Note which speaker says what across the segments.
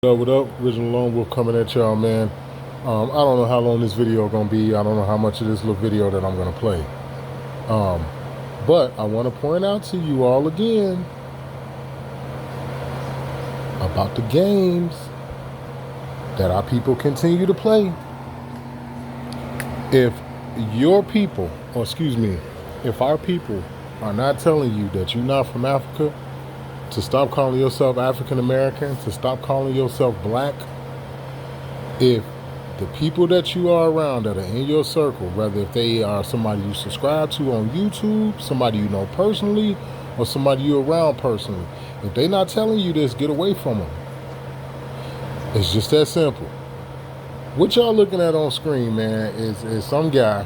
Speaker 1: What up? Original Lone Wolf coming at y'all, man. I don't know how long this video gonna be. I don't know how much of this little video that I'm gonna play. But I want to point out to you all again about the games that our people continue to play. If your people, or excuse me, if our people are not telling you that you're not from Africa, to stop calling yourself African American, to stop calling yourself black, if the people that you are around that are in your circle, whether if they are somebody you subscribe to on YouTube, somebody you know personally, or somebody you're around personally, if they not telling you this, get away from them. It's just that simple. What y'all looking at on screen, man, is some guy,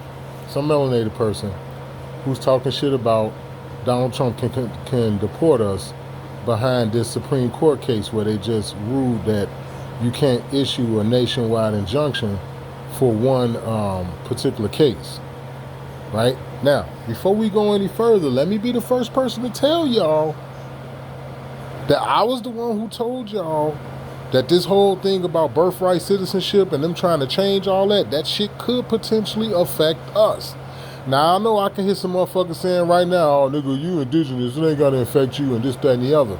Speaker 1: some melanated person, who's talking shit about Donald Trump can deport us behind this Supreme Court case where they just ruled that you can't issue a nationwide injunction for one particular case. Right? Now, before we go any further, let me be the first person to tell y'all that I was the one who told y'all that this whole thing about birthright citizenship and them trying to change all that shit could potentially affect us. Now, I know I can hear some motherfuckers saying right now, oh, nigga, you indigenous, it ain't gonna affect you and this, that, and the other.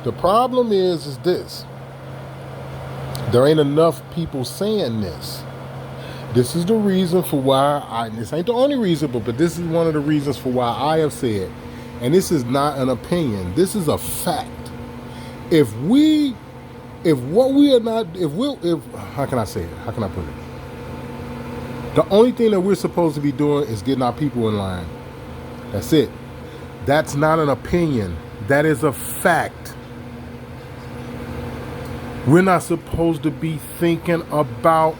Speaker 1: The problem is this. There ain't enough people saying this. This is the reason for why this ain't the only reason, but this is one of the reasons for why I have said, and this is not an opinion, this is a fact. How can I say it? How can I put it? The only thing that we're supposed to be doing is getting our people in line. That's it. That's not an opinion. That is a fact. We're not supposed to be thinking about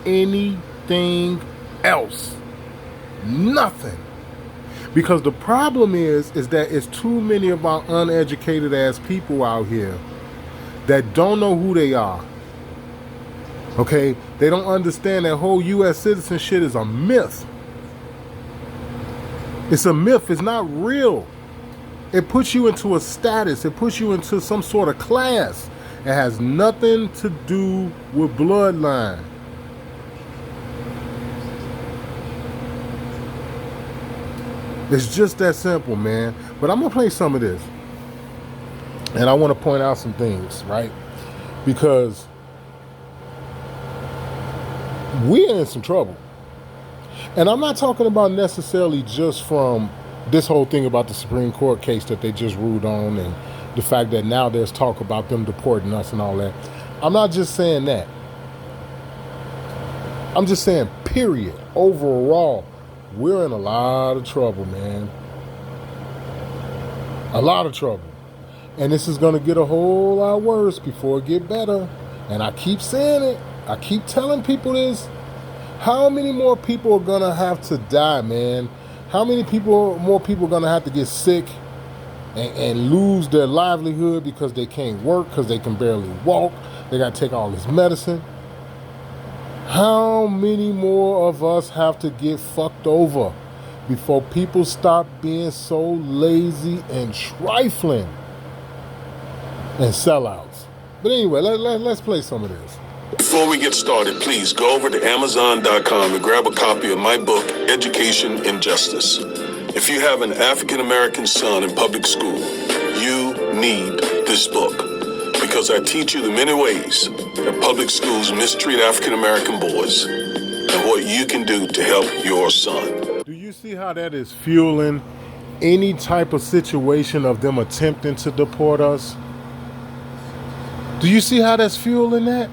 Speaker 1: anything else. Nothing. Because the problem is that it's too many of our uneducated ass people out here that don't know who they are. Okay? They don't understand that whole U.S. citizen shit is a myth. It's a myth. It's not real. It puts you into a status. It puts you into some sort of class. It has nothing to do with bloodline. It's just that simple, man. But I'm going to play some of this. And I want to point out some things, right? Because we're in some trouble. And I'm not talking about necessarily just from this whole thing about the Supreme Court case that they just ruled on and the fact that now there's talk about them deporting us and all that. I'm not just saying that. I'm just saying, period. Overall, we're in a lot of trouble, man. A lot of trouble. And this is going to get a whole lot worse before it get better. And I keep saying it. I keep telling people this. How many more people are going to have to die, man? How many more people are going to have to get sick and lose their livelihood because they can't work, because they can barely walk? They got to take all this medicine. How many more of us have to get fucked over before people stop being so lazy and trifling and sellouts? But anyway, let's play some of this.
Speaker 2: Before we get started, please go over to Amazon.com and grab a copy of my book, Education and Justice. If you have an African-American son in public school, you need this book because I teach you the many ways that public schools mistreat African-American boys and what you can do to help your son.
Speaker 1: Do you see how that is fueling any type of situation of them attempting to deport us? Do you see how that's fueling that?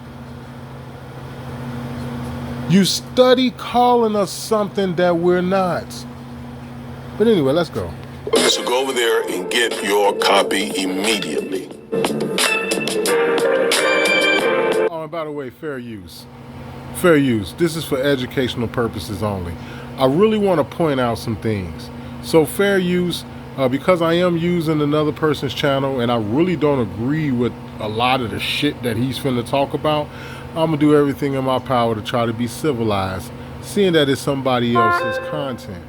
Speaker 1: You study calling us something that we're not. But anyway, let's go.
Speaker 2: So go over there and get your copy immediately.
Speaker 1: Oh, and by the way, fair use. Fair use. This is for educational purposes only. I really want to point out some things. So fair use, because I am using another person's channel and I really don't agree with a lot of the shit that he's finna talk about, I'm gonna do everything in my power to try to be civilized, seeing that it's somebody else's content.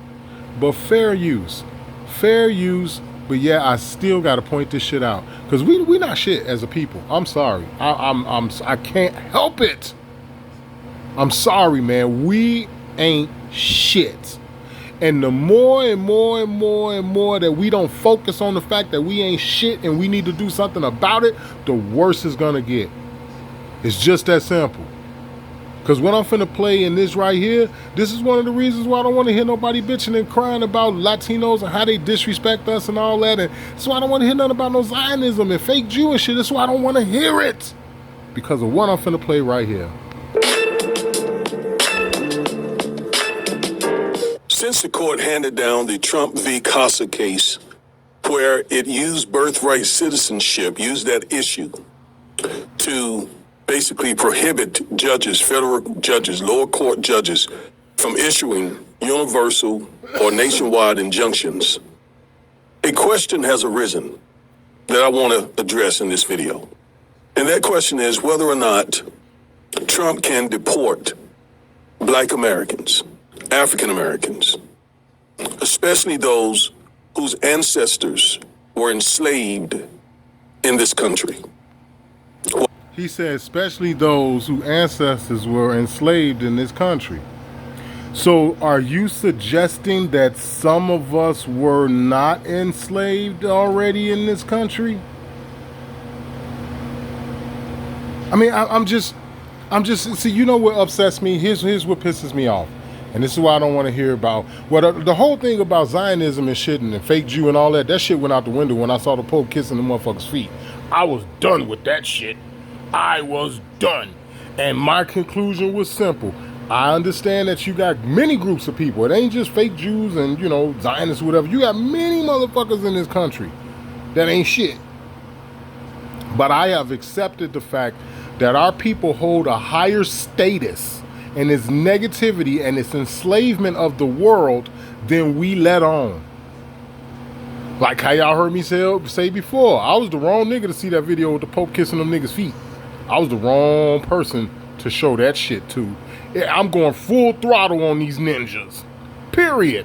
Speaker 1: But fair use But yeah, I still got to point this shit out because we not shit as a people. I'm sorry. I can't help it. I'm sorry, man. We ain't shit. And the more and more and more and more that we don't focus on the fact that we ain't shit and we need to do something about it, the worse it's gonna get. It's just that simple. Because what I'm finna play in this right here, this is one of the reasons why I don't want to hear nobody bitching and crying about Latinos and how they disrespect us and all that. And that's why I don't want to hear nothing about no Zionism and fake Jewish shit. That's why I don't want to hear it. Because of what I'm finna play right here.
Speaker 2: Since the court handed down the Trump v. Casa case, where it used birthright citizenship, used that issue to basically prohibit judges, federal judges, lower court judges, from issuing universal or nationwide injunctions, a question has arisen that I want to address in this video. And that question is whether or not Trump can deport Black Americans, African Americans, especially those whose ancestors were enslaved in this country.
Speaker 1: He said, especially those whose ancestors were enslaved in this country. So are you suggesting that some of us were not enslaved already in this country? I mean, I'm just, see, you know what upsets me? Here's what pisses me off. And this is why I don't want to hear about, well, the whole thing about Zionism and shit and the fake Jew and all that, that shit went out the window when I saw the Pope kissing the motherfucker's feet. I was done with that shit. I was done. And my conclusion was simple. I understand that you got many groups of people. It ain't just fake Jews and, you know, Zionists or whatever. You got many motherfuckers in this country that ain't shit. But I have accepted the fact that our people hold a higher status in its negativity and its enslavement of the world than we let on. Like how y'all heard me say before, I was the wrong nigga to see that video with the Pope kissing them niggas' feet. I was the wrong person to show that shit to. I'm going full throttle on these ninjas. Period.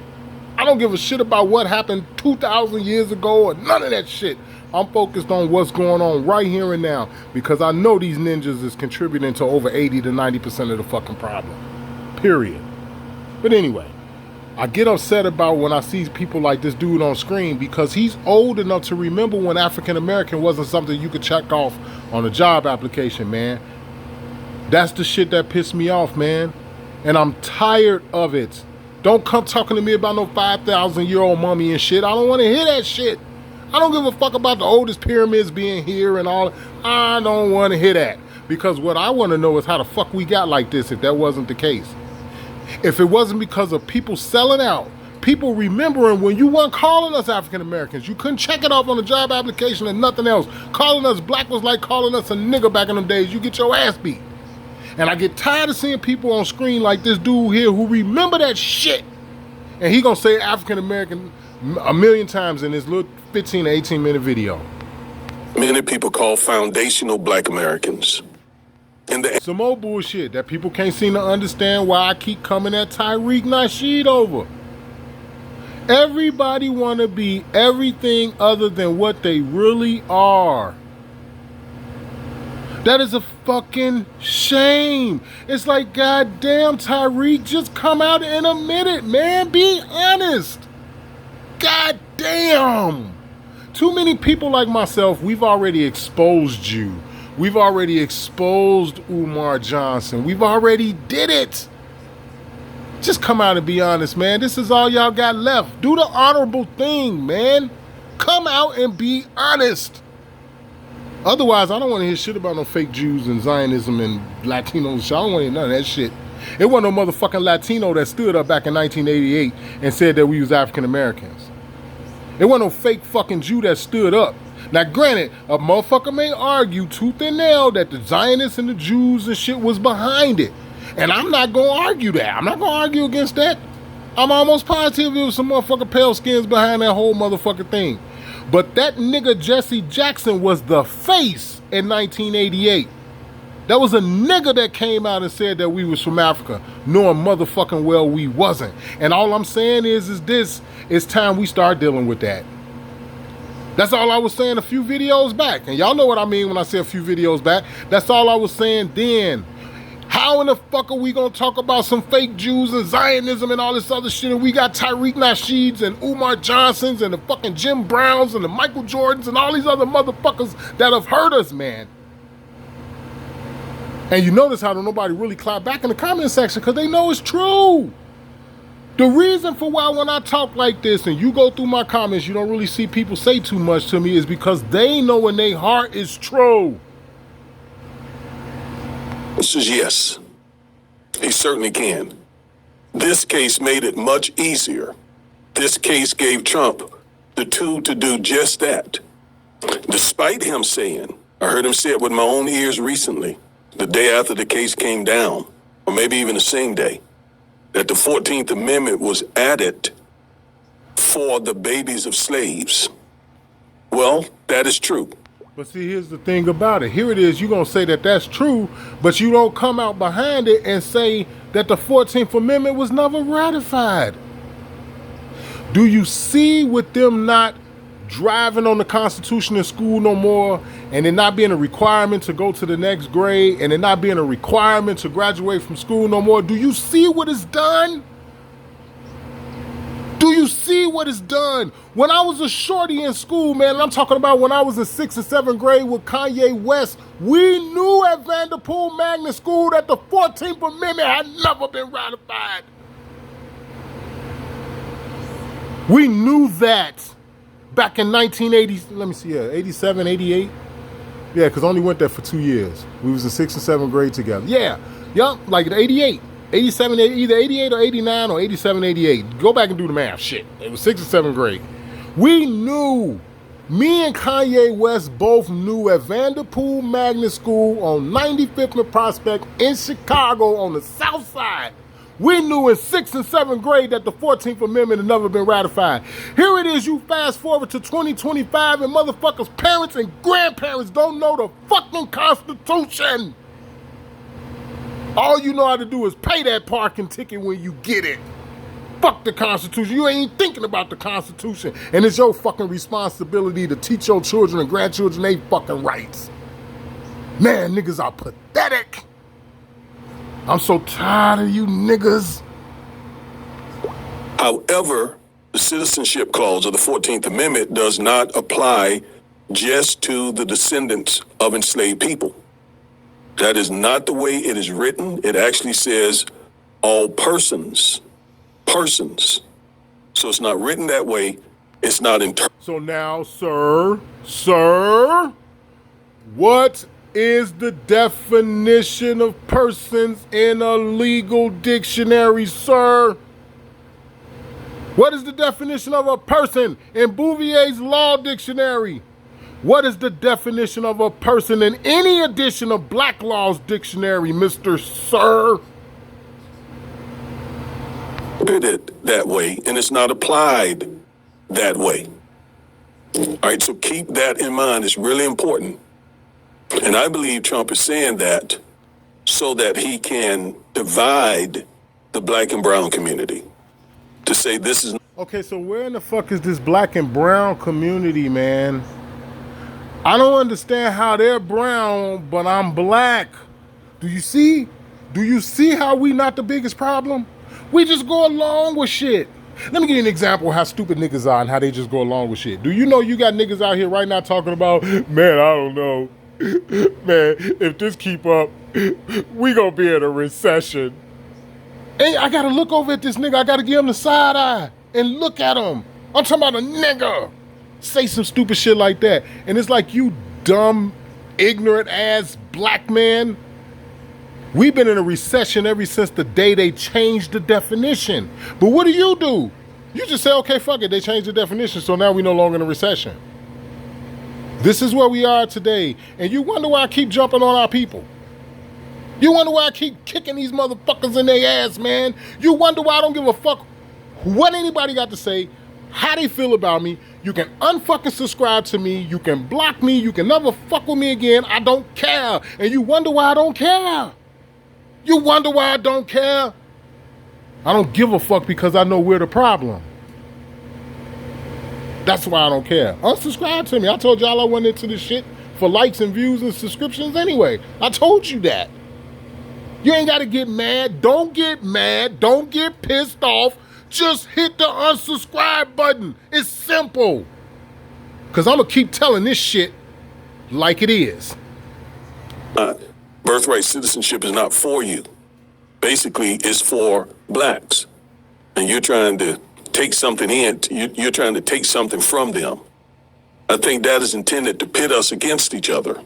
Speaker 1: I don't give a shit about what happened 2,000 years ago or none of that shit. I'm focused on what's going on right here and now because I know these ninjas is contributing to over 80 to 90% of the fucking problem. Period. But anyway, I get upset about when I see people like this dude on screen because he's old enough to remember when African American wasn't something you could check off on a job application, man. That's the shit that pissed me off, man. And I'm tired of it. Don't come talking to me about no 5,000-year-old mummy and shit. I don't want to hear that shit. I don't give a fuck about the oldest pyramids being here and all. I don't want to hear that. Because what I want to know is how the fuck we got like this if that wasn't the case. If it wasn't because of people selling out, people remembering when you weren't calling us African Americans, you couldn't check it off on a job application and nothing else. Calling us black was like calling us a nigga back in them days. You get your ass beat. And I get tired of seeing people on screen like this dude here who remember that shit. And he gonna say African American a million times in this little 15 to 18 minute video.
Speaker 2: Many people call foundational Black Americans.
Speaker 1: Some more bullshit that people can't seem to understand why I keep coming at Tariq Nasheed over. Everybody want to be everything other than what they really are. That is a fucking shame. It's like, goddamn, Tariq, just come out and admit it, man. Be honest. Goddamn. Too many people like myself, we've already exposed you. We've already exposed Umar Johnson. We've already did it. Just come out and be honest, man. This is all y'all got left. Do the honorable thing, man. Come out and be honest. Otherwise, I don't want to hear shit about no fake Jews and Zionism and Latinos. I don't want to hear none of that shit. It wasn't no motherfucking Latino that stood up back in 1988 and said that we was African Americans. It wasn't no fake fucking Jew that stood up. Now, granted, a motherfucker may argue tooth and nail that the Zionists and the Jews and shit was behind it. And I'm not going to argue that. I'm not going to argue against that. I'm almost positive there was some motherfucking pale skins behind that whole motherfucking thing. But that nigga Jesse Jackson was the face in 1988. That was a nigga that came out and said that we was from Africa, knowing motherfucking well we wasn't. And all I'm saying is this, it's time we start dealing with that. That's all I was saying a few videos back. And y'all know what I mean when I say a few videos back. That's all I was saying then. How in the fuck are we gonna talk about some fake Jews and Zionism and all this other shit, and we got Tariq Nasheeds and Umar Johnsons and the fucking Jim Browns and the Michael Jordans and all these other motherfuckers that have hurt us, man. And you notice how nobody really clap back in the comment section because they know it's true. The reason for why when I talk like this and you go through my comments, you don't really see people say too much to me is because they know in their heart it's true.
Speaker 2: This is yes. He certainly can. This case made it much easier. This case gave Trump the tool to do just that. Despite him saying, I heard him say it with my own ears recently, the day after the case came down, or maybe even the same day, that the 14th Amendment was added for the babies of slaves. Well, that is true.
Speaker 1: But see, here's the thing about it. Here it is, you're going to say that that's true, but you don't come out behind it and say that the 14th Amendment was never ratified. Do you see with them not driving on the Constitution in school no more, and it not being a requirement to go to the next grade, and it not being a requirement to graduate from school no more? Do you see what it's done? Do you see what it's done? When I was a shorty in school, man, and I'm talking about when I was in 6th and 7th grade with Kanye West, we knew at Vanderpool Magnet School that the 14th Amendment had never been ratified. We knew that back in 1980, let me see, 87, 88. Yeah, because I only went there for 2 years. We was in 6th and 7th grade together. Yeah, like 88. 87, either 88 or 89 or 87, 88. Go back and do the math, shit. It was 6th and 7th grade. We knew, me and Kanye West both knew at Vanderpool Magnet School on 95th and Prospect in Chicago on the south side. We knew in 6th and 7th grade that the 14th Amendment had never been ratified. Here it is, you fast forward to 2025 and motherfuckers' parents and grandparents don't know the fucking Constitution. All you know how to do is pay that parking ticket when you get it. Fuck the Constitution. You ain't even thinking about the Constitution. And it's your fucking responsibility to teach your children and grandchildren they fucking rights. Man, niggas are pathetic. I'm so tired of you niggas.
Speaker 2: However, the citizenship clause of the 14th Amendment does not apply just to the descendants of enslaved people. That is not the way it is written. It actually says all persons. Persons. So it's not written that way. It's not interpreted.
Speaker 1: So now, sir, what is the definition of persons in a legal dictionary, sir? What is the definition of a person in Bouvier's Law Dictionary? What is the definition of a person in any edition of Black Law's Dictionary, Mr. Sir?
Speaker 2: It that way, and it's not applied that way. All right, so keep that in mind. It's really important. And I believe Trump is saying that so that he can divide the black and brown community. To say this is...
Speaker 1: Okay, so where in the fuck is this black and brown community, man? I don't understand how they're brown, but I'm black. Do you see? Do you see how we not the biggest problem? We just go along with shit. Let me give you an example of how stupid niggas are and how they just go along with shit. Do you know you got niggas out here right now talking about, man, I don't know. Man, if this keep up, we gonna be in a recession. Hey, I gotta look over at this nigga. I gotta give him the side eye and look at him. I'm talking about a nigga. Say some stupid shit like that. And it's like, you dumb, ignorant ass black man. We've been in a recession ever since the day they changed the definition. But what do? You just say, okay, fuck it. They changed the definition, so now we no longer in a recession. This is where we are today. And you wonder why I keep jumping on our people. You wonder why I keep kicking these motherfuckers in their ass, man. You wonder why I don't give a fuck what anybody got to say, how they feel about me. You can unfucking subscribe to me. You can block me. You can never fuck with me again. I don't care. And you wonder why I don't care. You wonder why I don't care. I don't give a fuck because I know we're the problem. That's why I don't care. Unsubscribe to me. I told y'all I went into this shit for likes and views and subscriptions anyway. I told you that. You ain't got to get mad. Don't get mad. Don't get pissed off. Just hit the unsubscribe button. It's simple. Because I'm going to keep telling this shit like it is.
Speaker 2: Birthright citizenship is not for you. Basically, it's for blacks. And you're trying to take something in. You're trying to take something from them. I think that is intended to pit us against each other.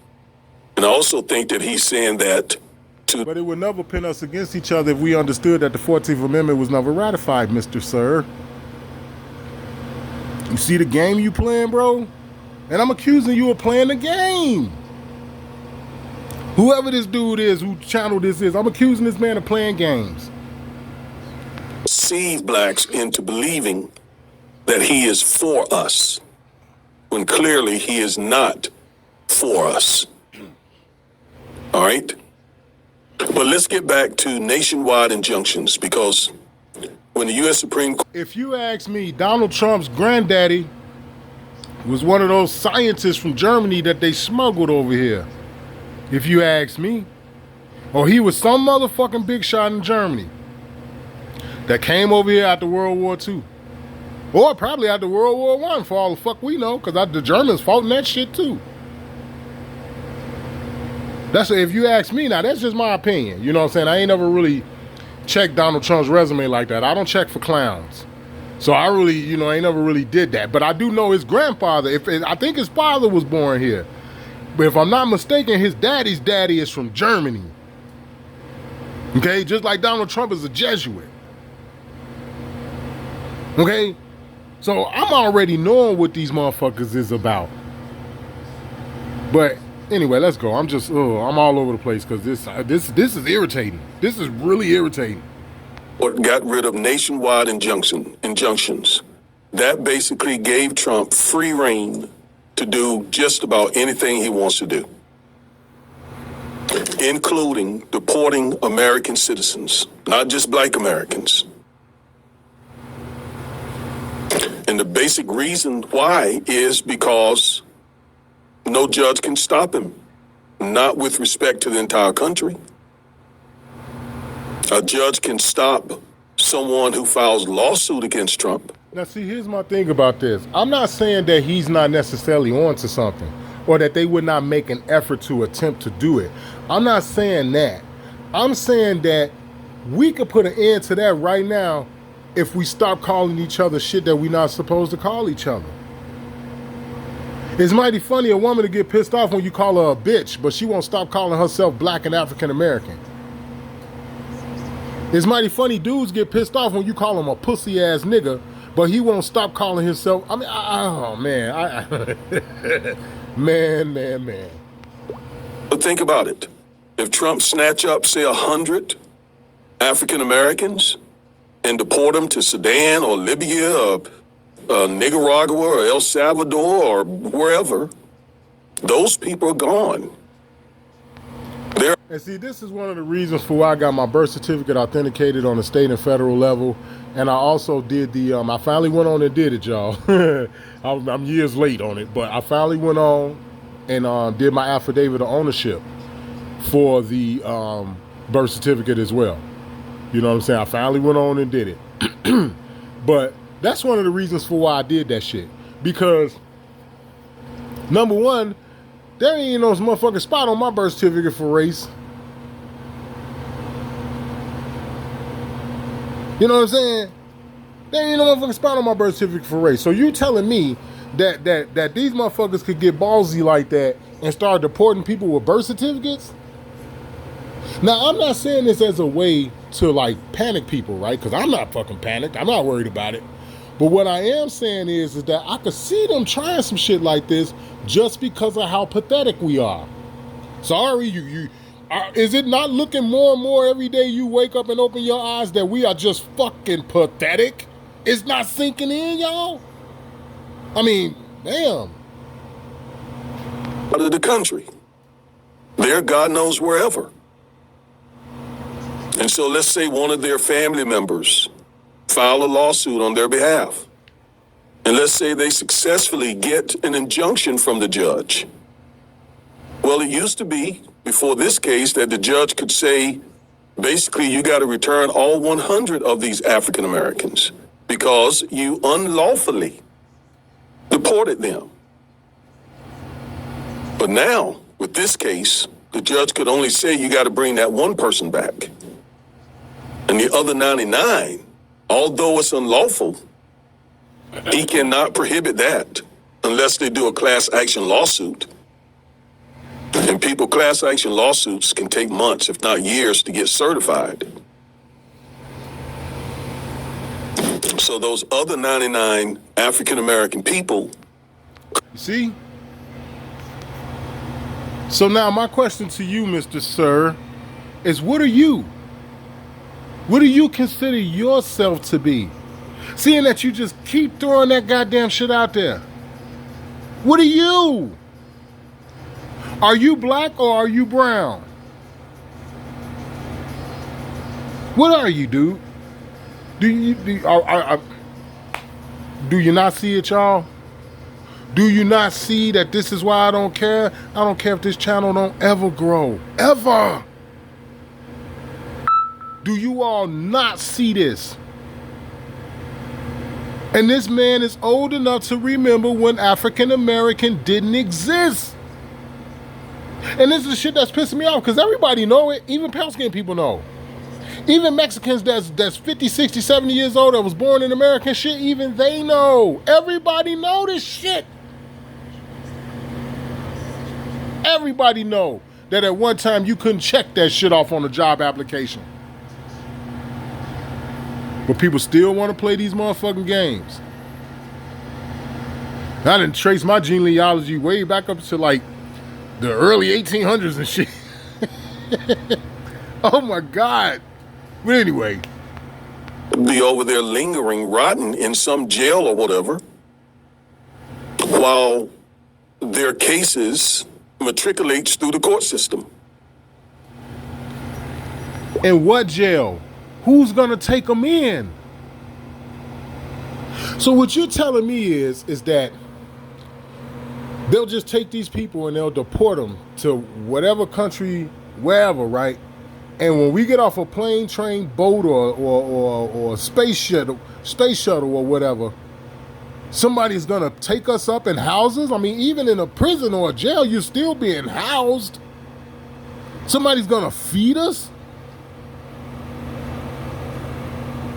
Speaker 2: And I also think that he's saying that
Speaker 1: But it would never pin us against each other if we understood that the 14th Amendment was never ratified, Mr. Sir. You see the game you playing, bro? And I'm accusing you of playing the game. Whoever this dude is, who channel this is, I'm accusing this man of playing games.
Speaker 2: deceive blacks into believing that he is for us, when clearly he is not for us. All right? But let's get back to nationwide injunctions, because when the U.S. Supreme Court...
Speaker 1: If you ask me, Donald Trump's granddaddy was one of those scientists from Germany that they smuggled over here. If you ask me. Or he was some motherfucking big shot in Germany that came over here after World War II. Or probably after World War I, for all the fuck we know, because the Germans fought in that shit too. That's if you ask me. Now, that's just my opinion. You know what I'm saying? I ain't never really checked Donald Trump's resume like that. I don't check for clowns. So I really, I ain't never really did that. But I do know his grandfather. I think his father was born here. But if I'm not mistaken, his daddy's daddy is from Germany. Okay? Just like Donald Trump is a Jesuit. Okay? So I'm already knowing what these motherfuckers is about. But anyway, let's go. I'm all over the place because this is irritating. This is really irritating.
Speaker 2: got rid of nationwide injunctions. That basically gave Trump free rein to do just about anything he wants to do, including deporting American citizens, not just black Americans. And the basic reason why is because no judge can stop him, not with respect to the entire country. A judge can stop someone who files lawsuit against Trump.
Speaker 1: Now, see, here's my thing about this. I'm not saying that he's not necessarily onto something or that they would not make an effort to attempt to do it. I'm not saying that. I'm saying that we could put an end to that right now if we stop calling each other shit that we're not supposed to call each other. It's mighty funny a woman to get pissed off when you call her a bitch, but she won't stop calling herself black and African American. It's mighty funny dudes get pissed off when you call him a pussy ass nigga, but he won't stop calling himself. I mean, oh man, man.
Speaker 2: But think about it. If Trump snatch up, say, 100 African Americans and deport them to Sudan or Libya or Nicaragua or El Salvador or wherever, those people are gone.
Speaker 1: And see, this is one of the reasons for why I got my birth certificate authenticated on the state and federal level. And I also did I finally went on and did it, y'all. I'm years late on it, but I finally went on and did my affidavit of ownership for the birth certificate as well. You know what I'm saying? I finally went on and did it. But that's one of the reasons for why I did that shit. Because, number one, there ain't no motherfucking spot on my birth certificate for race. You know what I'm saying? There ain't no motherfucking spot on my birth certificate for race. So you telling me that these motherfuckers could get ballsy like that and start deporting people with birth certificates? Now, I'm not saying this as a way to, like, panic people, right? Because I'm not fucking panicked. I'm not worried about it. But what I am saying is that I could see them trying some shit like this just because of how pathetic we are. Sorry, is it not looking more and more every day you wake up and open your eyes that we are just fucking pathetic? It's not sinking in, y'all? I mean, damn.
Speaker 2: Out of the country. They're God knows wherever. And so let's say one of their family members file a lawsuit on their behalf. And let's say they successfully get an injunction from the judge. Well, it used to be, before this case, that the judge could say, basically, you got to return all 100 of these African Americans because you unlawfully deported them. But now, with this case, the judge could only say you got to bring that one person back. And the other 99, although it's unlawful, he cannot prohibit that unless they do a class action lawsuit. And people, class action lawsuits can take months, if not years, to get certified. So those other 99 African American people.
Speaker 1: You see? So now my question to you, Mr. Sir, is what are you? What do you consider yourself to be? Seeing that you just keep throwing that goddamn shit out there. What are you? Are you black or are you brown? What are you, dude? Do you not see it, y'all? Do you not see that this is why I don't care? I don't care if this channel don't ever grow. Ever. Do you all not see this? And this man is old enough to remember when African American didn't exist. And this is the shit that's pissing me off because everybody know it. Even pale skin people know. Even Mexicans that's 50, 60, 70 years old that was born in American shit, even they know. Everybody know this shit. Everybody know that at one time you couldn't check that shit off on a job application. But people still want to play these motherfucking games. I didn't trace my genealogy way back up to like the early 1800s and shit. Oh my God. But anyway.
Speaker 2: Be over there lingering, rotten in some jail or whatever, while their cases matriculates through the court system.
Speaker 1: In what jail? Who's gonna take them in? So what you're telling me is that they'll just take these people and they'll deport them to whatever country, wherever, right? And when we get off a plane, train, boat, or space shuttle or whatever, somebody's gonna take us up in houses. I mean, even in a prison or a jail, you're still being housed. Somebody's gonna feed us.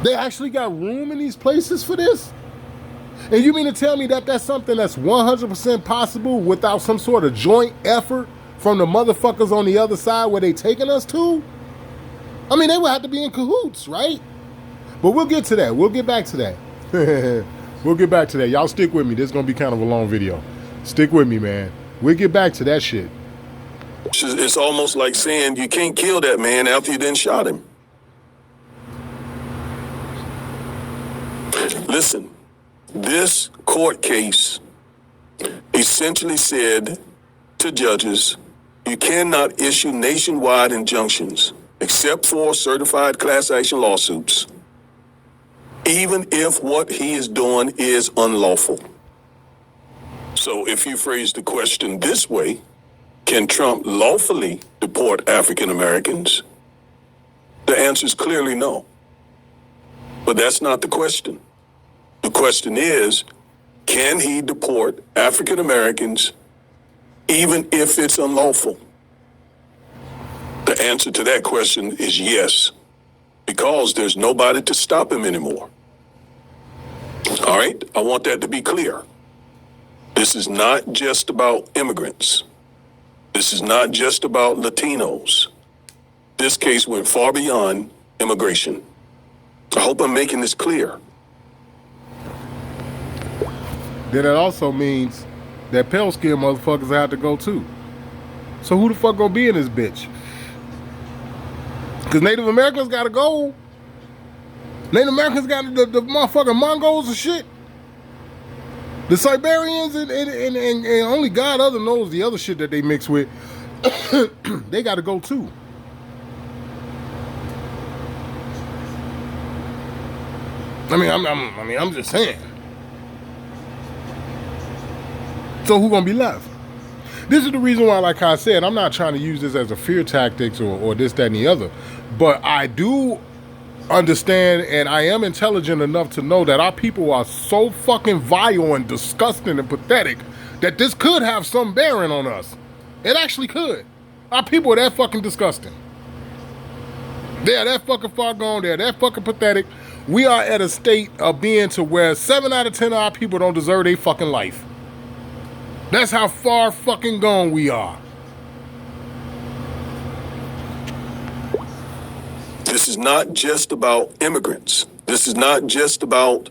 Speaker 1: They actually got room in these places for this? And you mean to tell me that that's something that's 100% possible without some sort of joint effort from the motherfuckers on the other side where they taking us to? I mean, they would have to be in cahoots, right? But we'll get to that. We'll get back to that. We'll get back to that. Y'all stick with me. This is going to be kind of a long video. Stick with me, man. We'll get back to that shit.
Speaker 2: It's almost like saying you can't kill that man after you done shot him. Listen, this court case essentially said to judges, you cannot issue nationwide injunctions except for certified class action lawsuits, even if what he is doing is unlawful. So if you phrase the question this way, can Trump lawfully deport African Americans? The answer is clearly no. But that's not the question. The question is, can he deport African Americans even if it's unlawful? The answer to that question is yes, because there's nobody to stop him anymore. All right, I want that to be clear. This is not just about immigrants. This is not just about Latinos. This case went far beyond immigration. I hope I'm making this clear.
Speaker 1: Then it also means that pale skin motherfuckers have to go too. So who the fuck gonna be in this bitch? Because Native Americans gotta go. Native Americans got the motherfucking Mongols and shit. The Siberians and only God other knows the other shit that they mix with. They gotta go too. I'm just saying. So who gonna be left? This is the reason why, like I said, I'm not trying to use this as a fear tactics or this, that, and the other. But I do understand, and I am intelligent enough to know that our people are so fucking vile and disgusting and pathetic that this could have some bearing on us. It actually could. Our people are that fucking disgusting. They're that fucking far gone. They're that fucking pathetic. We are at a state of being to where 7 out of 10 of our people don't deserve their fucking life. That's how far fucking gone we are.
Speaker 2: This is not just about immigrants. This is not just about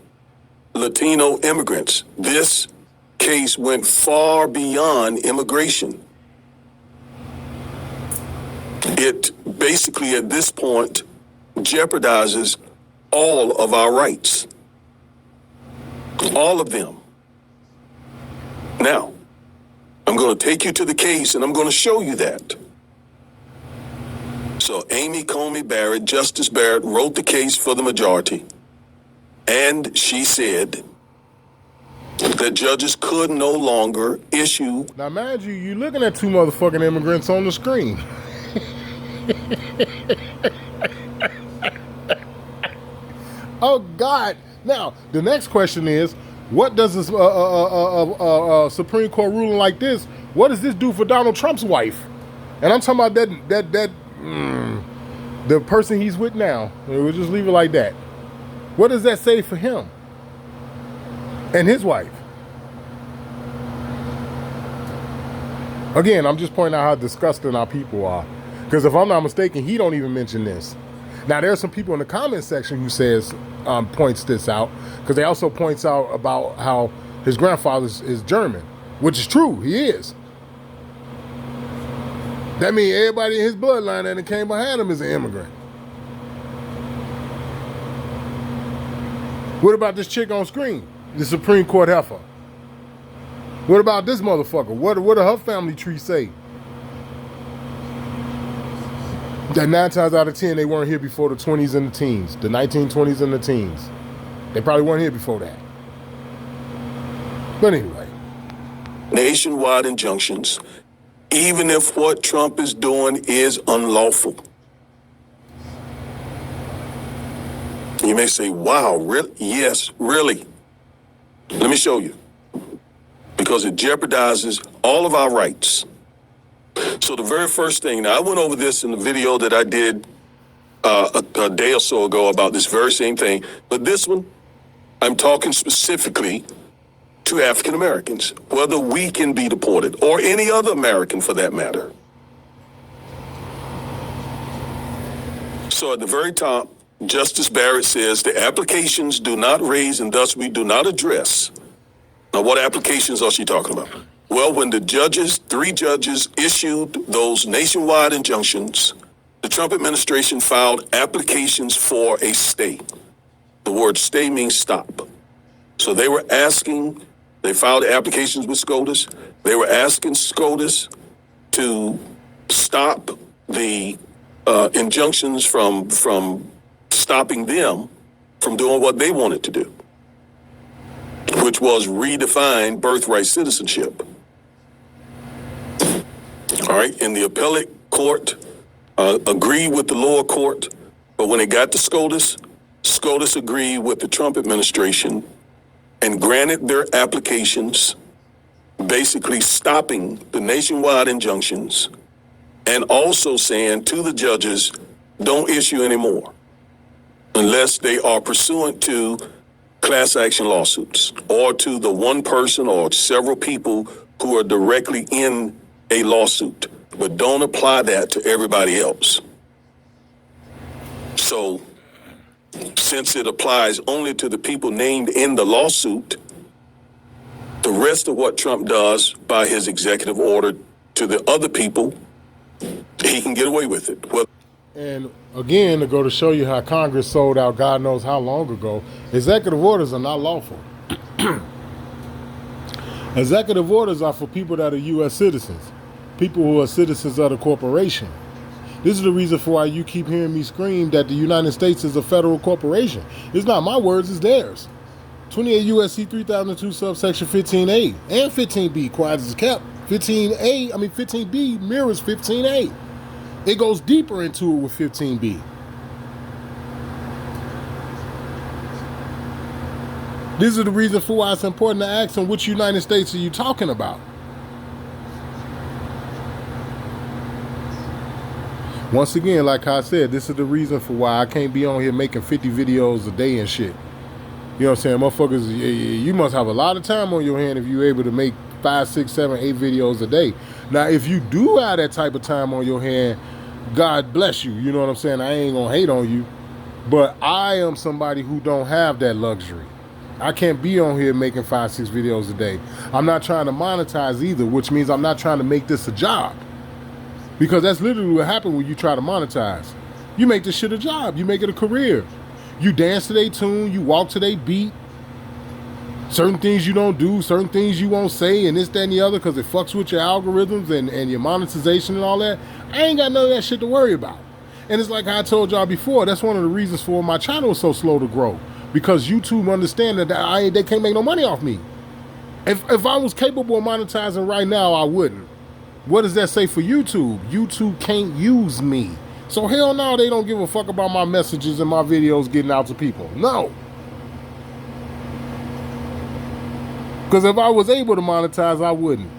Speaker 2: Latino immigrants. This case went far beyond immigration. It basically, at this point, jeopardizes all of our rights. All of them. Now, I'm going to take you to the case and I'm going to show you that. So Amy Coney Barrett, Justice Barrett, wrote the case for the majority. And she said that judges could no longer issue.
Speaker 1: Now, mind you, you're looking at two motherfucking immigrants on the screen. Oh, God. Now, the next question is, what does this Supreme Court ruling like this, what does this do for Donald Trump's wife? And I'm talking about the person he's with now. We'll just leave it like that. What does that say for him and his wife? Again, I'm just pointing out how disgusting our people are. Because if I'm not mistaken, he don't even mention this. Now, there are some people in the comment section who says, points this out, because they also points out about how his grandfather is German, which is true, he is. That means everybody in his bloodline that came behind him is an immigrant. What about this chick on screen, the Supreme Court heifer? What about this motherfucker? What do her family tree say? That 9 times out of 10, they weren't here before the 20s and the teens, the 1920s and the teens. They probably weren't here before that. But anyway.
Speaker 2: Nationwide injunctions, even if what Trump is doing is unlawful. You may say, wow, really? Yes, really. Let me show you. Because it jeopardizes all of our rights. So the very first thing, now I went over this in the video that I did a day or so ago about this very same thing, but this one, I'm talking specifically to African Americans, whether we can be deported or any other American for that matter. So at the very top, Justice Barrett says the applications do not raise and thus we do not address. Now, what applications are she talking about? Well, when the judges, 3 judges, issued those nationwide injunctions, the Trump administration filed applications for a stay. The word stay means stop. So they filed applications with SCOTUS. They were asking SCOTUS to stop the injunctions from stopping them from doing what they wanted to do, which was redefine birthright citizenship. All right, and the appellate court agreed with the lower court, but when it got to SCOTUS, SCOTUS agreed with the Trump administration and granted their applications, basically stopping the nationwide injunctions and also saying to the judges, don't issue any more unless they are pursuant to class action lawsuits or to the one person or several people who are directly in a lawsuit, but don't apply that to everybody else. So since it applies only to the people named in the lawsuit, the rest of what Trump does by his executive order to the other people, he can get away with it. Well,
Speaker 1: and again, to go to show you how Congress sold out God knows how long ago, executive orders are not lawful. Executive orders are for people that are U.S. citizens, people who are citizens of the corporation. This is the reason for why you keep hearing me scream that the United States is a federal corporation. It's not my words, it's theirs. 28 USC 3002 subsection 15A and 15B, quiet as kept. 15B mirrors 15A. It goes deeper into it with 15B. These are the reasons for why it's important to ask them which United States are you talking about. Once again, like I said, this is the reason for why I can't be on here making 50 videos a day and shit. You know what I'm saying? Motherfuckers, you must have a lot of time on your hand if you're able to make 5, 6, 7, 8 videos a day. Now, if you do have that type of time on your hand, God bless you. You know what I'm saying? I ain't gonna hate on you. But I am somebody who don't have that luxury. I can't be on here making 5, 6 videos a day. I'm not trying to monetize either, which means I'm not trying to make this a job. Because that's literally what happens when you try to monetize. You make this shit a job. You make it a career. You dance to their tune. You walk to their beat. Certain things you don't do. Certain things you won't say. And this, that, and the other because it fucks with your algorithms and your monetization and all that. I ain't got none of that shit to worry about. And it's like I told y'all before. That's one of the reasons for my channel is so slow to grow. Because YouTube understand that they can't make no money off me. If I was capable of monetizing right now, I wouldn't. What does that say for YouTube? YouTube can't use me. So hell no, they don't give a fuck about my messages and my videos getting out to people. No. Because if I was able to monetize, I wouldn't.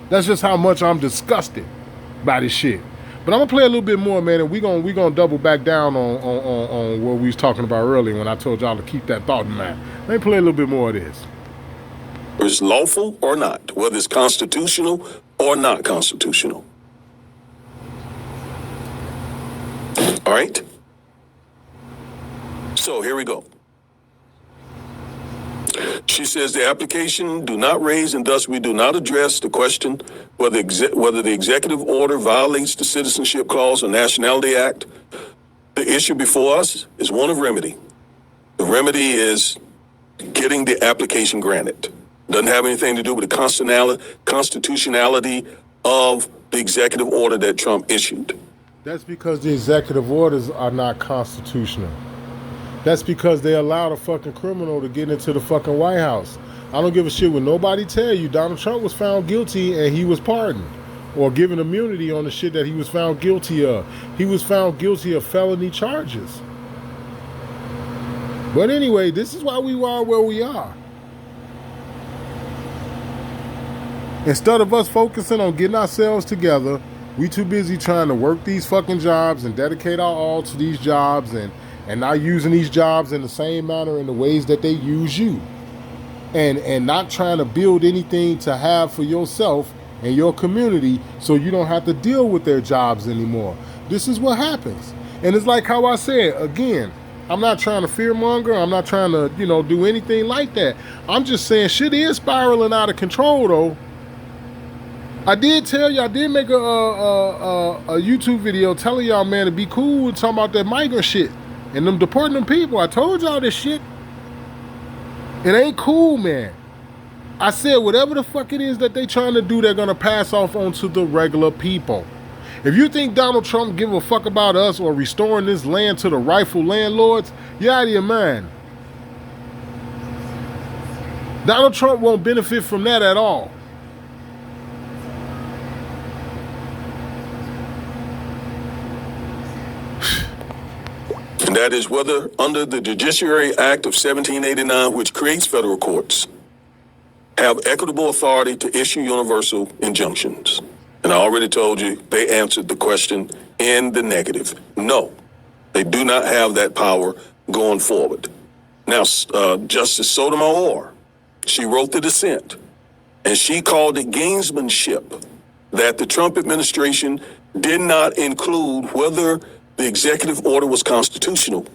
Speaker 1: That's just how much I'm disgusted by this shit. But I'm gonna play a little bit more, man, and we gonna double back down on what we was talking about earlier when I told y'all to keep that thought in mind. Let me play a little bit more of this.
Speaker 2: It's lawful or not, whether it's constitutional or not constitutional. All right? So here we go. She says the application do not raise and thus we do not address the question whether the executive order violates the Citizenship Clause or Nationality Act. The issue before us is one of remedy. The remedy is getting the application granted. Doesn't have anything to do with the constitutionality of the executive order that Trump issued.
Speaker 1: That's because the executive orders are not constitutional. That's because they allowed a fucking criminal to get into the fucking White House. I don't give a shit what nobody tell you. Donald Trump was found guilty and he was pardoned or given immunity on the shit that he was found guilty of. He was found guilty of felony charges. But anyway, this is why we are where we are. Instead of us focusing on getting ourselves together, we too busy trying to work these fucking jobs and dedicate our all to these jobs and not using these jobs in the same manner in the ways that they use you. And not trying to build anything to have for yourself and your community so you don't have to deal with their jobs anymore. This is what happens. And it's like how I said, again, I'm not trying to fearmonger. I'm not trying to, do anything like that. I'm just saying shit is spiraling out of control, though. I did tell you, I did make a YouTube video telling y'all, man, to be cool and talking about that migrant shit and them deporting them people. I told y'all this shit. It ain't cool, man. I said whatever the fuck it is that they trying to do, they're going to pass off onto the regular people. If you think Donald Trump give a fuck about us or restoring this land to the rightful landlords, you're out of your mind. Donald Trump won't benefit from that at all.
Speaker 2: And that is whether under the Judiciary Act of 1789, which creates federal courts, have equitable authority to issue universal injunctions. And I already told you they answered the question in the negative. No, they do not have that power going forward. Now, Justice Sotomayor, she wrote the dissent, and she called it gamesmanship that the Trump administration did not include whether the executive order was constitutional.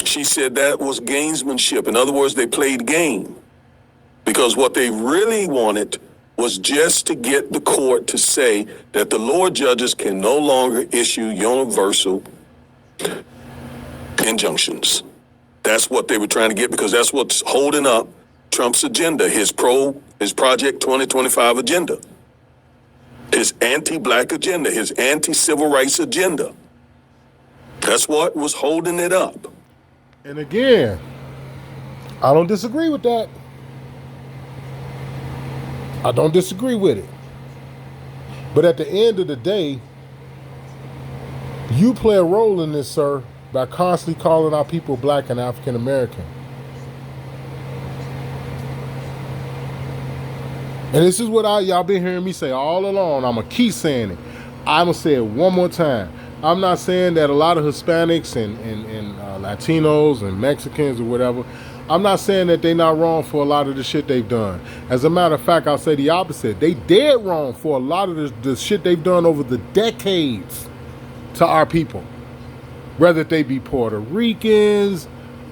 Speaker 2: She said that was gamesmanship. In other words, they played game because what they really wanted was just to get the court to say that the lower judges can no longer issue universal injunctions. That's what they were trying to get because that's what's holding up Trump's agenda, his Project 2025 agenda, his anti-black agenda, his anti-civil rights agenda. That's what was holding it up.
Speaker 1: And again, I don't disagree with that. I don't disagree with it. But at the end of the day, you play a role in this, sir, by constantly calling our people black and African American. And this is what y'all been hearing me say all along. I'm going to keep saying it. I'm going to say it one more time. I'm not saying that a lot of Hispanics and Latinos and Mexicans or whatever, I'm not saying that they're not wrong for a lot of the shit they've done. As a matter of fact, I'll say the opposite. They dead wrong for a lot of the shit they've done over the decades to our people. Whether they be Puerto Ricans,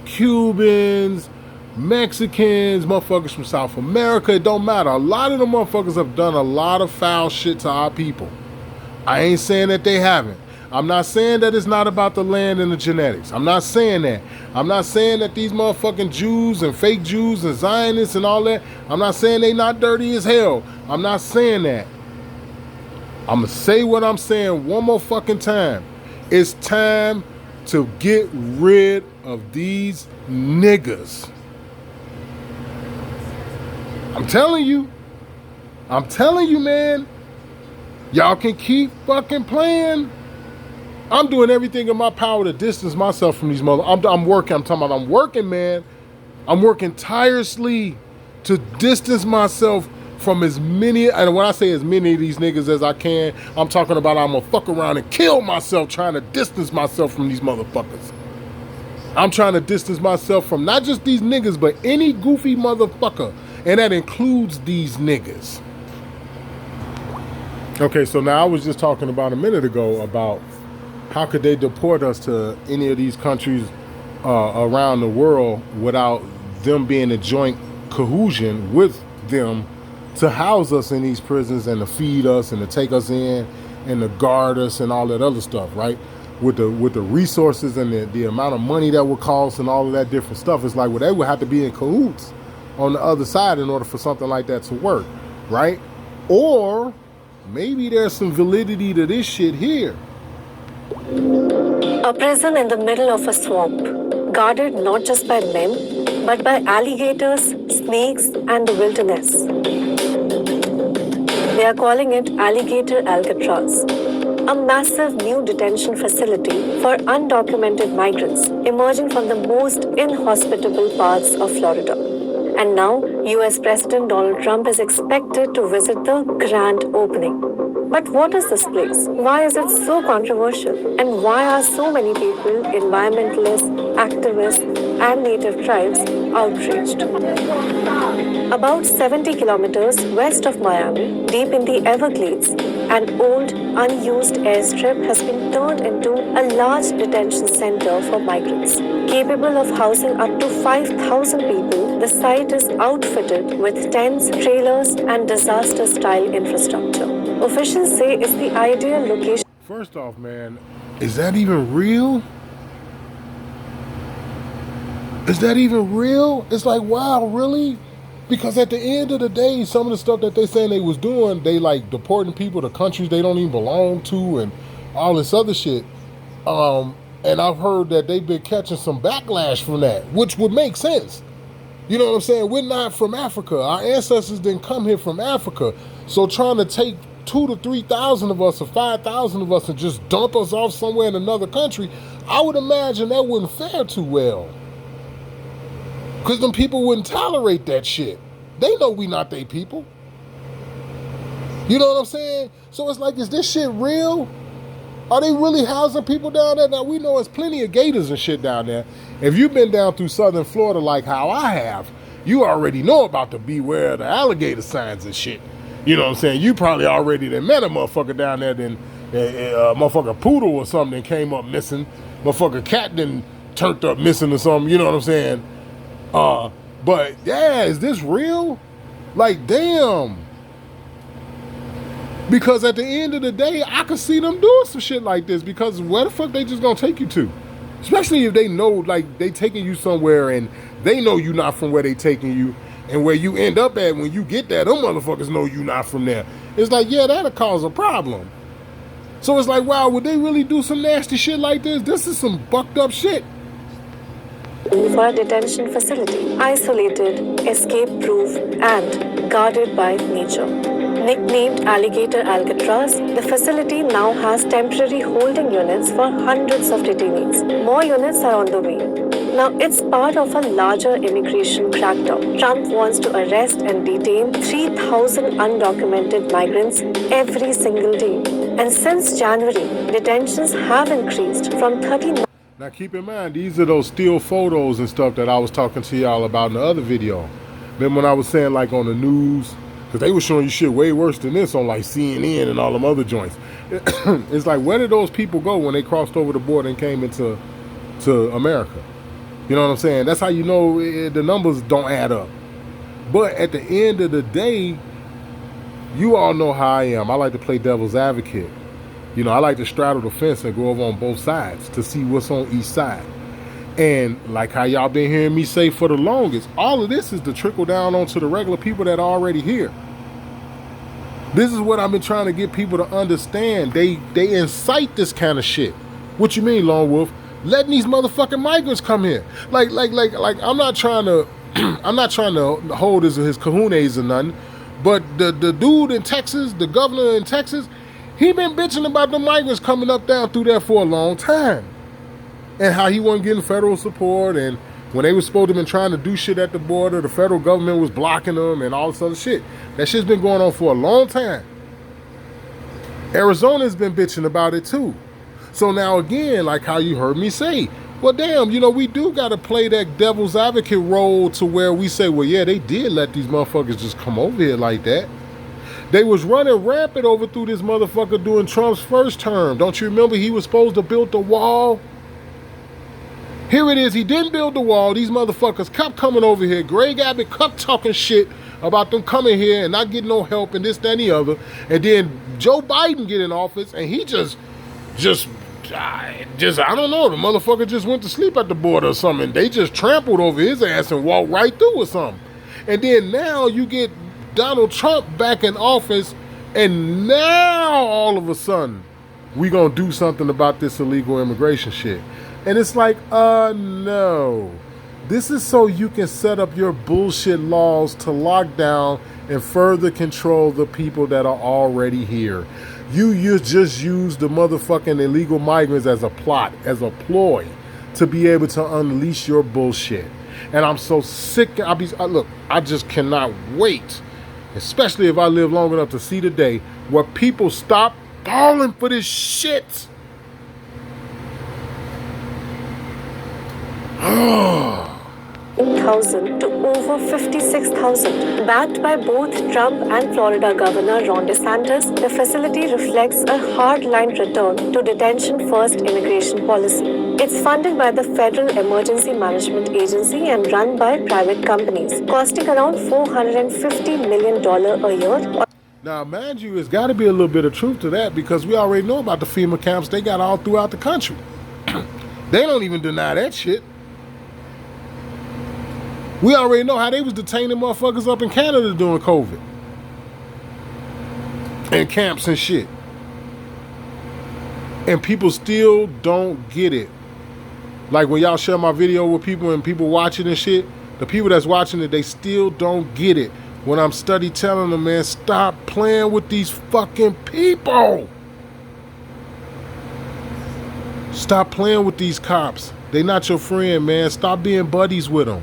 Speaker 1: Cubans, Mexicans, motherfuckers from South America, it don't matter. A lot of the motherfuckers have done a lot of foul shit to our people. I ain't saying that they haven't. I'm not saying that it's not about the land and the genetics. I'm not saying that. I'm not saying that these motherfucking Jews and fake Jews and Zionists and all that, I'm not saying they not dirty as hell. I'm not saying that. I'm going to say what I'm saying one more fucking time. It's time to get rid of these niggas. I'm telling you, man, y'all can keep fucking playing. I'm doing everything in my power to distance myself from these I'm working, man. I'm working tirelessly to distance myself from as many, and when I say as many of these niggas as I can, I'm talking about I'm gonna fuck around and kill myself trying to distance myself from these motherfuckers. I'm trying to distance myself from not just these niggas, but any goofy motherfucker. And that includes these niggas. Okay, so now I was just talking about a minute ago about how could they deport us to any of these countries around the world without them being a joint cohesion with them to house us in these prisons and to feed us and to take us in and to guard us and all that other stuff, right? With the resources and the amount of money that would cost and all of that different stuff. It's like, well, they would have to be in cahoots on the other side in order for something like that to work, right? Or maybe there's some validity to this shit here.
Speaker 3: A prison in the middle of a swamp, guarded not just by men, but by alligators, snakes, and the wilderness. They are calling it Alligator Alcatraz, a massive new detention facility for undocumented migrants emerging from the most inhospitable parts of Florida. And now, US President Donald Trump is expected to visit the grand opening. But what is this place? Why is it so controversial? And why are so many people, environmentalists, activists, and native tribes outraged? About 70 kilometers west of Miami, deep in the Everglades, an old, unused airstrip has been turned into a large detention center for migrants. Capable of housing up to 5,000 people, the site is outfitted with tents, trailers, and disaster-style infrastructure. Officials say it's the ideal location.
Speaker 1: First off, man, is that even real? Is that even real? It's like, wow, really? Because at the end of the day, some of the stuff that they saying they was doing, they like deporting people to countries they don't even belong to and all this other shit. And I've heard that they've been catching some backlash from that, which would make sense. You know what I'm saying? We're not from Africa. Our ancestors didn't come here from Africa. So trying to take 2,000 to 3,000 of us or 5,000 of us and just dump us off somewhere in another country, I would imagine that wouldn't fare too well. Because them people wouldn't tolerate that shit. They know we not they people. You know what I'm saying? So it's like, is this shit real? Are they really housing people down there? Now, we know there's plenty of gators and shit down there. If you've been down through southern Florida like how I have, you already know about the beware of the alligator signs and shit. You know what I'm saying? You probably already done met a motherfucker down there, then a motherfucker poodle or something came up missing. Motherfucker cat then turned up missing or something. You know what I'm saying? But yeah, is this real? Like, damn. Because at the end of the day, I could see them doing some shit like this, because where the fuck they just gonna take you to? Especially if they know, like, they taking you somewhere and they know you not from where they taking you, and where you end up at when you get there, them motherfuckers know you not from there. It's like, yeah, that'll cause a problem. So it's like, wow, would they really do some nasty shit like this? This is some fucked up shit.
Speaker 3: for a detention facility, isolated, escape-proof, and guarded by nature. Nicknamed Alligator Alcatraz, the facility now has temporary holding units for hundreds of detainees. More units are on the way. Now, it's part of a larger immigration crackdown. Trump wants to arrest and detain 3,000 undocumented migrants every single day. And since January, detentions have increased from 39.
Speaker 1: Now keep in mind, these are those still photos and stuff that I was talking to y'all about in the other video. Then when I was saying like on the news, because they were showing you shit way worse than this on like CNN and all them other joints. It's like, where did those people go when they crossed over the border and came into America? You know what I'm saying? That's how you know the numbers don't add up. But at the end of the day, you all know how I am. I like to play devil's advocate. You know, I like to straddle the fence and go over on both sides to see what's on each side. And like how y'all been hearing me say for the longest, all of this is to trickle down onto the regular people that are already here. This is what I've been trying to get people to understand. They incite this kind of shit. What you mean, Lone Wolf? Letting these motherfucking migrants come here. Like I'm not trying to hold his kahunas or nothing. But the dude in Texas, the governor in Texas, he been bitching about the migrants coming up down through there for a long time. And how he wasn't getting federal support, and when they were supposed to have been trying to do shit at the border, the federal government was blocking them and all this other shit. That shit's been going on for a long time. Arizona's been bitching about it too. So now again, like how you heard me say, well damn, you know, we do gotta play that devil's advocate role to where we say, well yeah, they did let these motherfuckers just come over here like that. They was running rampant over through this motherfucker during Trump's first term. Don't you remember he was supposed to build the wall? Here it is, he didn't build the wall. These motherfuckers kept coming over here. Greg Abbott kept talking shit about them coming here and not getting no help and this, that, and the other. And then Joe Biden get in office and he just, I don't know, the motherfucker just went to sleep at the border or something. They just trampled over his ass and walked right through or something. And then now you get Donald Trump back in office and now all of a sudden we gonna do something about this illegal immigration shit. And it's like, no. This is so you can set up your bullshit laws to lock down and further control the people that are already here. You just use the motherfucking illegal migrants as a plot, as a ploy to be able to unleash your bullshit. And I'm so sick. Look, I just cannot wait, especially if I live long enough to see the day where people stop falling for this shit.
Speaker 3: 1,000 to over 56,000. Backed by both Trump and Florida Governor Ron DeSantis, the facility reflects a hard-line return to detention-first immigration policy. It's funded by the Federal Emergency Management Agency and run by private companies, costing around $450 million a year.
Speaker 1: Now, mind you, it's got to be a little bit of truth to that because we already know about the FEMA camps they got all throughout the country. They don't even deny that shit. We already know how they was detaining motherfuckers up in Canada during COVID. And camps and shit. And people still don't get it. Like when y'all share my video with people and people watching and shit, the people that's watching it, they still don't get it. When I'm steady telling them, man, stop playing with these fucking people. Stop playing with these cops. They not your friend, man. Stop being buddies with them.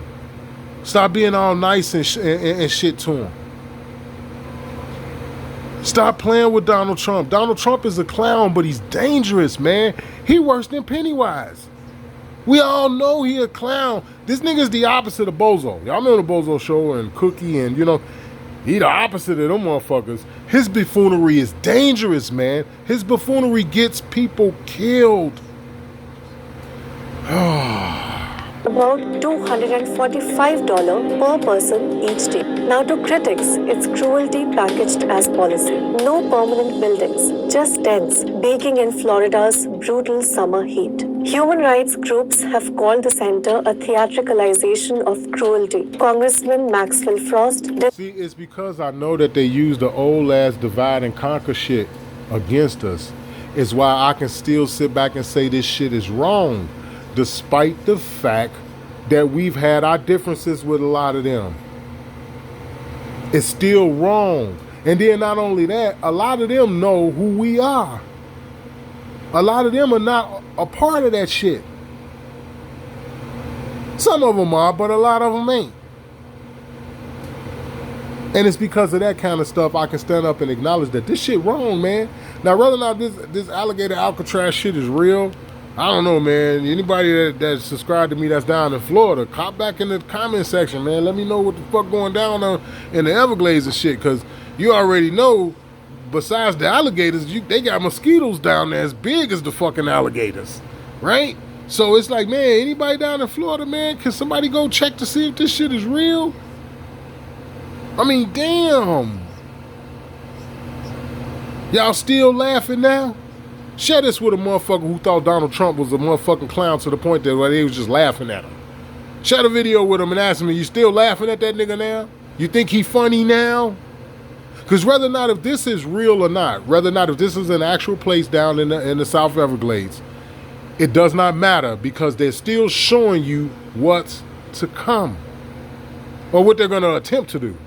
Speaker 1: Stop being all nice and shit to him. Stop playing with Donald Trump. Donald Trump is a clown, but he's dangerous, man. He worse than Pennywise. We all know he a clown. This nigga's the opposite of Bozo. Y'all know the Bozo Show and Cookie and, you know, he the opposite of them motherfuckers. His buffoonery is dangerous, man. His buffoonery gets people killed.
Speaker 3: About $245 per person each day. Now to critics, it's cruelty packaged as policy. No permanent buildings, just tents, baking in Florida's brutal summer heat. Human rights groups have called the center a theatricalization of cruelty. Congressman Maxwell Frost...
Speaker 1: See, it's because I know that they use the old ass divide and conquer shit against us. It's why I can still sit back and say this shit is wrong. Despite the fact that we've had our differences with a lot of them. It's still wrong. And then not only that, a lot of them know who we are. A lot of them are not a part of that shit. Some of them are, but a lot of them ain't. And it's because of that kind of stuff I can stand up and acknowledge that this shit wrong, man. Now, whether or not this alligator Alcatraz shit is real, I don't know, man. Anybody that subscribed to me that's down in Florida, cop back in the comment section, man. Let me know what the fuck going down in the Everglades and shit, because you already know, besides the alligators, they got mosquitoes down there as big as the fucking alligators, right? So it's like, man, anybody down in Florida, man, can somebody go check to see if this shit is real? I mean, damn. Y'all still laughing now? Share this with a motherfucker who thought Donald Trump was a motherfucking clown to the point that they was just laughing at him. Share the video with him and ask him, you still laughing at that nigga now? You think he funny now? Because whether or not if this is real or not, whether or not if this is an actual place down in the South Everglades, it does not matter, because they're still showing you what's to come or what they're going to attempt to do.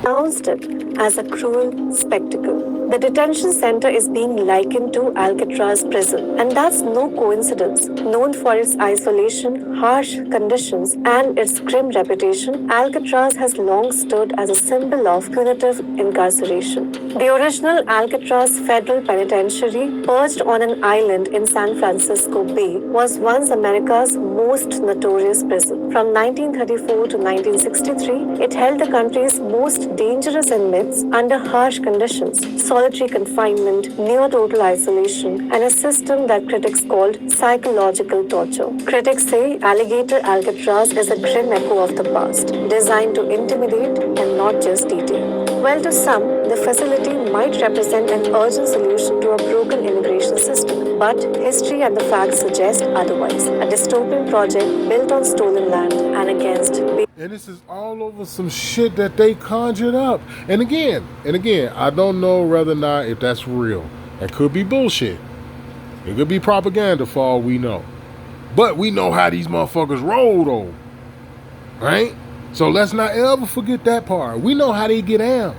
Speaker 3: Announced it as a cruel spectacle. The detention center is being likened to Alcatraz prison, and that's no coincidence. Known for its isolation, harsh conditions, and its grim reputation, Alcatraz has long stood as a symbol of punitive incarceration. The original Alcatraz Federal Penitentiary, perched on an island in San Francisco Bay, was once America's most notorious prison. From 1934 to 1963, it held the country's most dangerous inmates under harsh conditions, solitary confinement, near total isolation, and a system that critics called psychological torture. Critics say Alligator Alcatraz is a grim echo of the past, designed to intimidate and not just detain. Well, to some, the facility might represent an urgent solution to a broken immigration system, but history and the facts suggest otherwise. A dystopian project built on stolen land and against.
Speaker 1: And this is all over some shit that they conjured up. And again, I don't know whether or not if that's real. That could be bullshit. It could be propaganda for all we know. But we know how these motherfuckers roll though. Right? So let's not ever forget that part. We know how they get down.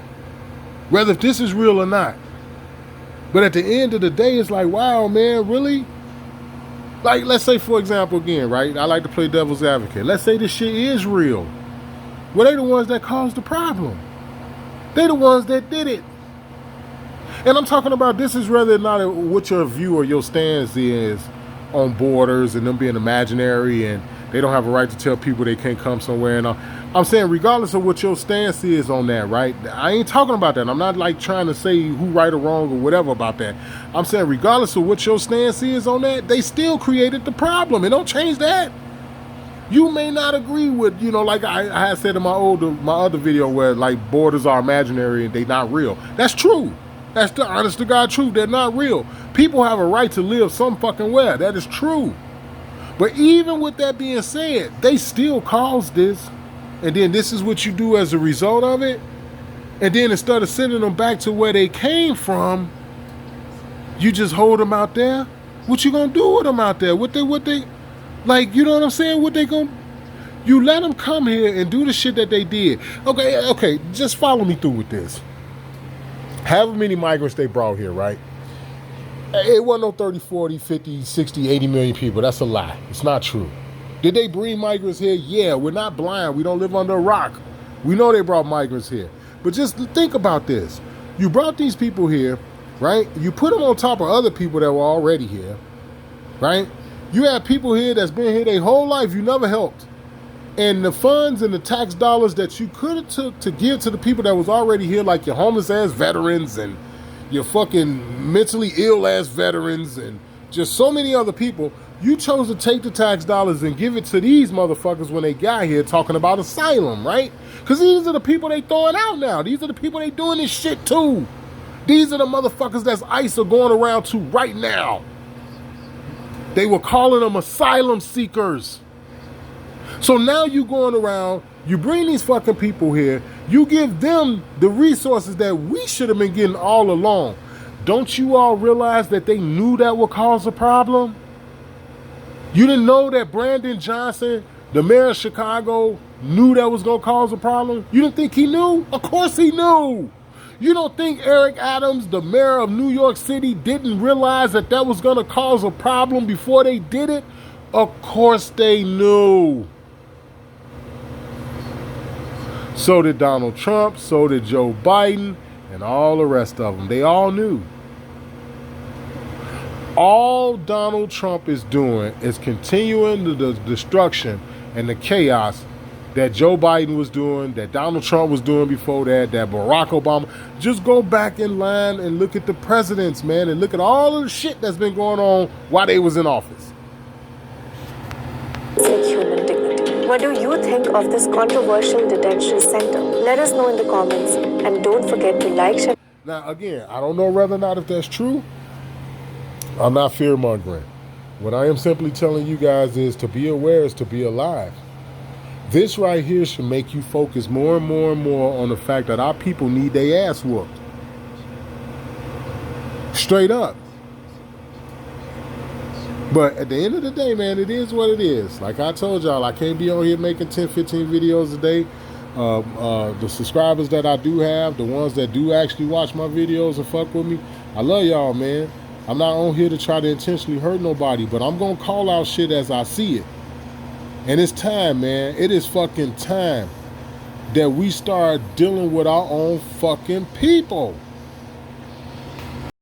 Speaker 1: Whether if this is real or not. But at the end of the day, it's like, wow, man, really? Like, let's say, for example, again, right? I like to play devil's advocate. Let's say this shit is real. Well, they the ones that caused the problem. They the ones that did it. And I'm talking about this is whether or not what your view or your stance is on borders and them being imaginary and they don't have a right to tell people they can't come somewhere and all. I'm saying regardless of what your stance is on that, right? I ain't talking about that. I'm not like trying to say who right or wrong or whatever about that. I'm saying regardless of what your stance is on that, they still created the problem. It don't change that. You may not agree with, like I had said in my other video where like borders are imaginary and they not real. That's true. That's the honest to God truth. They're not real. People have a right to live some fucking where. That is true. But even with that being said, they still caused this. And then this is what you do as a result of it. And then instead of sending them back to where they came from, you just hold them out there. What you gonna do with them out there? What they, like, you know what I'm saying? What they gonna, you let them come here and do the shit that they did. Okay, just follow me through with this. However many migrants they brought here, right? It wasn't no 30, 40, 50, 60, 80 million people. That's a lie. It's not true. Did they bring migrants here? Yeah, we're not blind. We don't live under a rock. We know they brought migrants here. But just think about this. You brought these people here, right? You put them on top of other people that were already here, right? You have people here that's been here their whole life you never helped. And the funds and the tax dollars that you could have took to give to the people that was already here, like your homeless ass veterans and your fucking mentally ill ass veterans and just so many other people, you chose to take the tax dollars and give it to these motherfuckers when they got here talking about asylum, right? Because these are the people they throwing out now. These are the people they doing this shit to. These are the motherfuckers that's ICE are going around to right now. They were calling them asylum seekers. So now you going around, you bring these fucking people here, you give them the resources that we should have been getting all along. Don't you all realize that they knew that would cause a problem? You didn't know that Brandon Johnson, the mayor of Chicago, knew that was going to cause a problem? You didn't think he knew? Of course he knew. You don't think Eric Adams, the mayor of New York City, didn't realize that that was going to cause a problem before they did it? Of course they knew. So did Donald Trump, so did Joe Biden, and all the rest of them. They all knew. All Donald Trump is doing is continuing the destruction and the chaos that Joe Biden was doing, that Donald Trump was doing before that Barack Obama. Just go back in line and look at the presidents, man, and look at all of the shit that's been going on while they was in office.
Speaker 3: Human dignity. What do you think of this controversial detention center? Let us know in the comments, and don't forget to like, share.
Speaker 1: Now, again, I don't know whether or not if that's true. I'm not fear-mongering. What I am simply telling you guys is to be aware is to be alive. This right here should make you focus more and more and more on the fact that our people need their ass whooped. Straight up. But at the end of the day, man, it is what it is. Like I told y'all, I can't be on here making 10, 15 videos a day. The subscribers that I do have, the ones that do actually watch my videos and fuck with me, I love y'all, man. I'm not on here to try to intentionally hurt nobody, but I'm going to call out shit as I see it. And it's time, man. It is fucking time that we start dealing with our own fucking people.